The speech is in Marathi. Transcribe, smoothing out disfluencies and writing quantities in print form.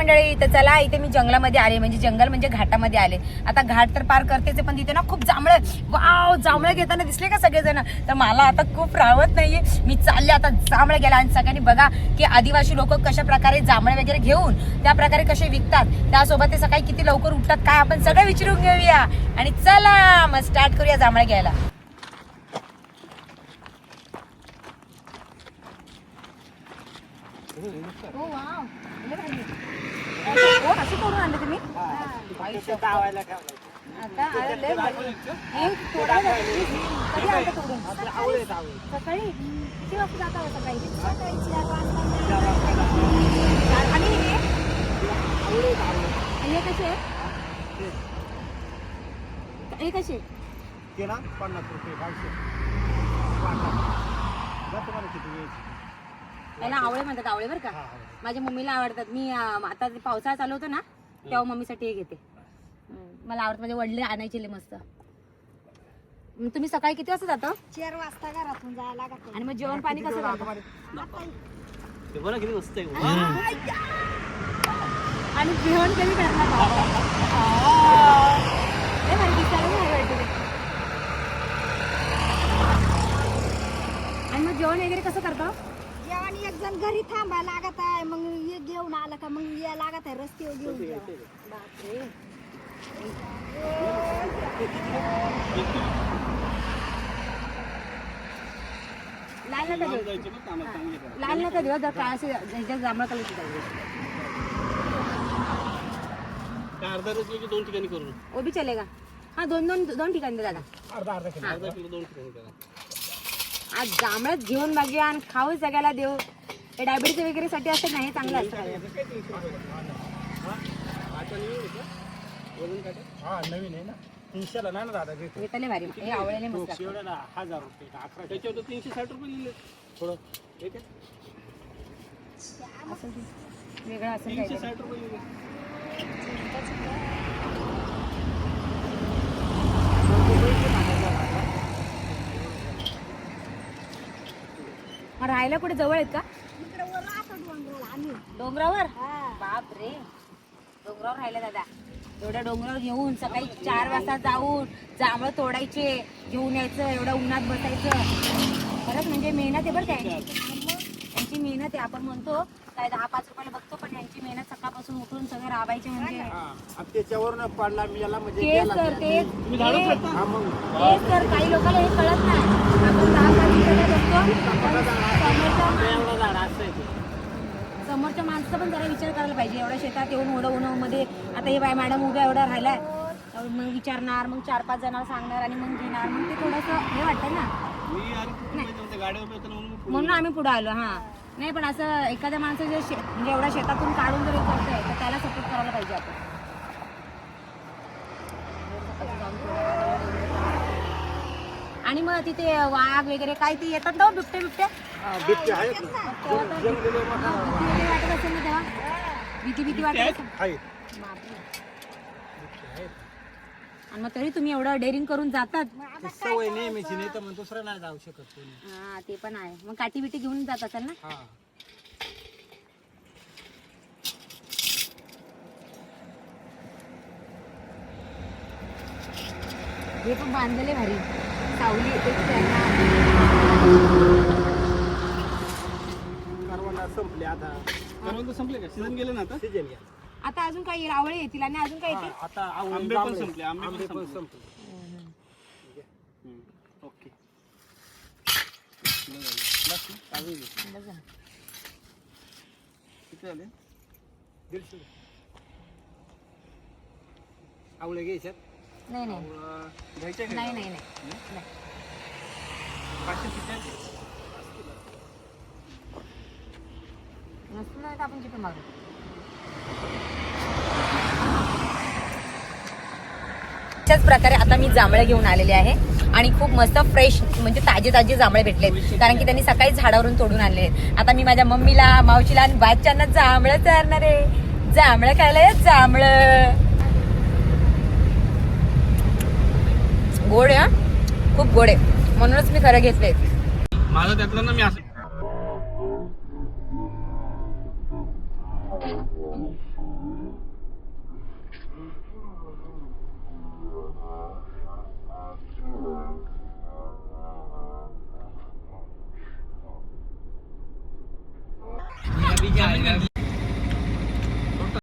मंडळी, तर चला इथे मी जंगलामध्ये आले, म्हणजे जंगल म्हणजे घाटामध्ये आले. आता घाट तर पार करतेच, पण तिथे ना खूप जांभळं, वाव जांभळं घेताना दिसले का सगळेजण. तर मला आता खूप राहत नाहीये, मी चालले आता जांभळं घ्यायला. आणि सगळ्यांनी बघा की आदिवासी लोक कशा प्रकारे जांभळे वगैरे घेऊन त्या प्रकारे कसे विकतात, त्यासोबत ते सकाळी किती लवकर उठतात काय आपण सगळं विचारून घेऊया. आणि चला मग स्टार्ट करूया जांभळे घ्यायला. हो वाव, असं करून आणलं तुम्ही आता. कधी आणलं तोडून? सकाळी किती वाजता जाता सकाळी? आणि हे कसे आहे? हे कसे? ते ना 50 रुपये 500. याला आवळे म्हणतात, आवळे बरं का. माझ्या मम्मीला आवडतात. मी आता पावसाळा चालू होतो ना तेव्हा मम्मीसाठी हे घेते. मला आवडतं, माझे वडले आणायचे मस्त. तुम्ही सकाळी किती वाजता जातो? 4 वाजता घरातून जायला लागत. आणि मग जेवण पाणी कसं करतो? आणि जेवण कधी करणार? आणि मग जेवण वगैरे कसं करतो? जेवण एक जण घरी थांबा लागत आहे, मग हे घेऊन आलं का मग या लागत आहे रस्त्यावर घेऊन जेवण. बापरे. लाल नका देऊ, लाल नका देऊ, जर काय असे जांभळा कलरची पाहिजे. अर्धा किलो 2 ठिकाणी करून वो भी चलेगा. हाँ, दोन ठिकाणी दे दादा. अर्धा किलो 2 ठिकाणी करा. आज जांभळच घेऊन बघूया आणि खाऊ सगळ्याला देऊ. हे डायबिटीज वगैरे साठी असतं नाही, चांगलं असतं. नवीन आहे ना 300ला नाही ना दादा हे तले भारी, हे आवळेले मस्त लागतात. 1000 रुपये 11 त्याच्यावर 360 रुपये लिहिले थोडं ठीक आहे. असं वेगळं असं काय 360 रुपये लिहिले. मग राहायला कुठे जवळ आहेत का? इकडे वर राहतो डोंगराला आम्ही. डोंगरावर? हा. बाप रे, डोंगरावर राहिला दादा. एवढ्या डोंगरावर घेऊन सकाळी 4 वाजता जाऊन जांभळं तोडायचे, घेऊन यायचं, एवढं उन्हात बसायचं. खरंच म्हणजे मेहनत आहे बरं काय. यांची मेहनत आहे. आपण म्हणतो काय 10-5 रुपयाला बघतो, पण यांची मेहनत सकाळपासून उठून सगळं राबायचे म्हणजे त्याच्यावर पडला मी याला म्हणजे तेच तर तेच हा मग तेच तर काही लोकांना हे कळत नाही. आपण 10-5 रुपयाला बघतो, समोरच्या माणसाचा पण जरा विचार करायला पाहिजे. एवढ्या शेतात येऊन उन्हामध्ये आता हे बाय मॅडम उभ्या एवढा राहिलाय, मग विचारणार, मग 4-5 जणांना सांगणार आणि मग घेणार, मग ते थोडंसं हे वाटतं ना. म्हणून आम्ही पुढे आलो. हा नाही, पण असं एखाद्या माणसं जे म्हणजे एवढ्या शेतातून काढून जर करतोय तर त्याला सपोर्ट करायला पाहिजे आपण. आणि मग तिथे वाघ वगैरे काय ते येतात ना बिबटे बिबटे आहेत ना वाटत असेल ना तेव्हा, भीती वाटत असेल. आणि मग तरी तुम्ही एवढं डेअरिंग करून जातात. सवय नेहमीची, नाही तर मग दुसरं नाही जाऊ शकत कोणी. हा ते पण आहे. मग काठी बिटी घेऊन जात असेल ना. हे पण बांधलेले भारी सावली संपले आता. संपले का? सीझन गेले ना आता. सीझन गेला. आता अजून काही आवळे येतील आणि अजून काय येतील. आता आंबे पण संपले. आंबे पण संपले. ओके. किती झाले? 150. आवळे घ्यायच्यात? नाही घ्यायचे का? नाही. 500 किती? नसतं तर आपण किती मागू. अशाच प्रकारे आता मी जांभळे घेऊन आलेले आहे आणि खूप मस्त फ्रेश म्हणजे ताजे जांभळे भेटले, कारण की त्यांनी सकाळी झाडावरून तोडून आणले. आता मी माझ्या मम्मीला, मावशीला आणि बाच्यांना जांभळं चारणार आहे. जांभळं खायला या, जांभळं गोड आहे, खूप गोड आहे, म्हणूनच मी खरं घेतले. माझं त्यातलं ना मी असं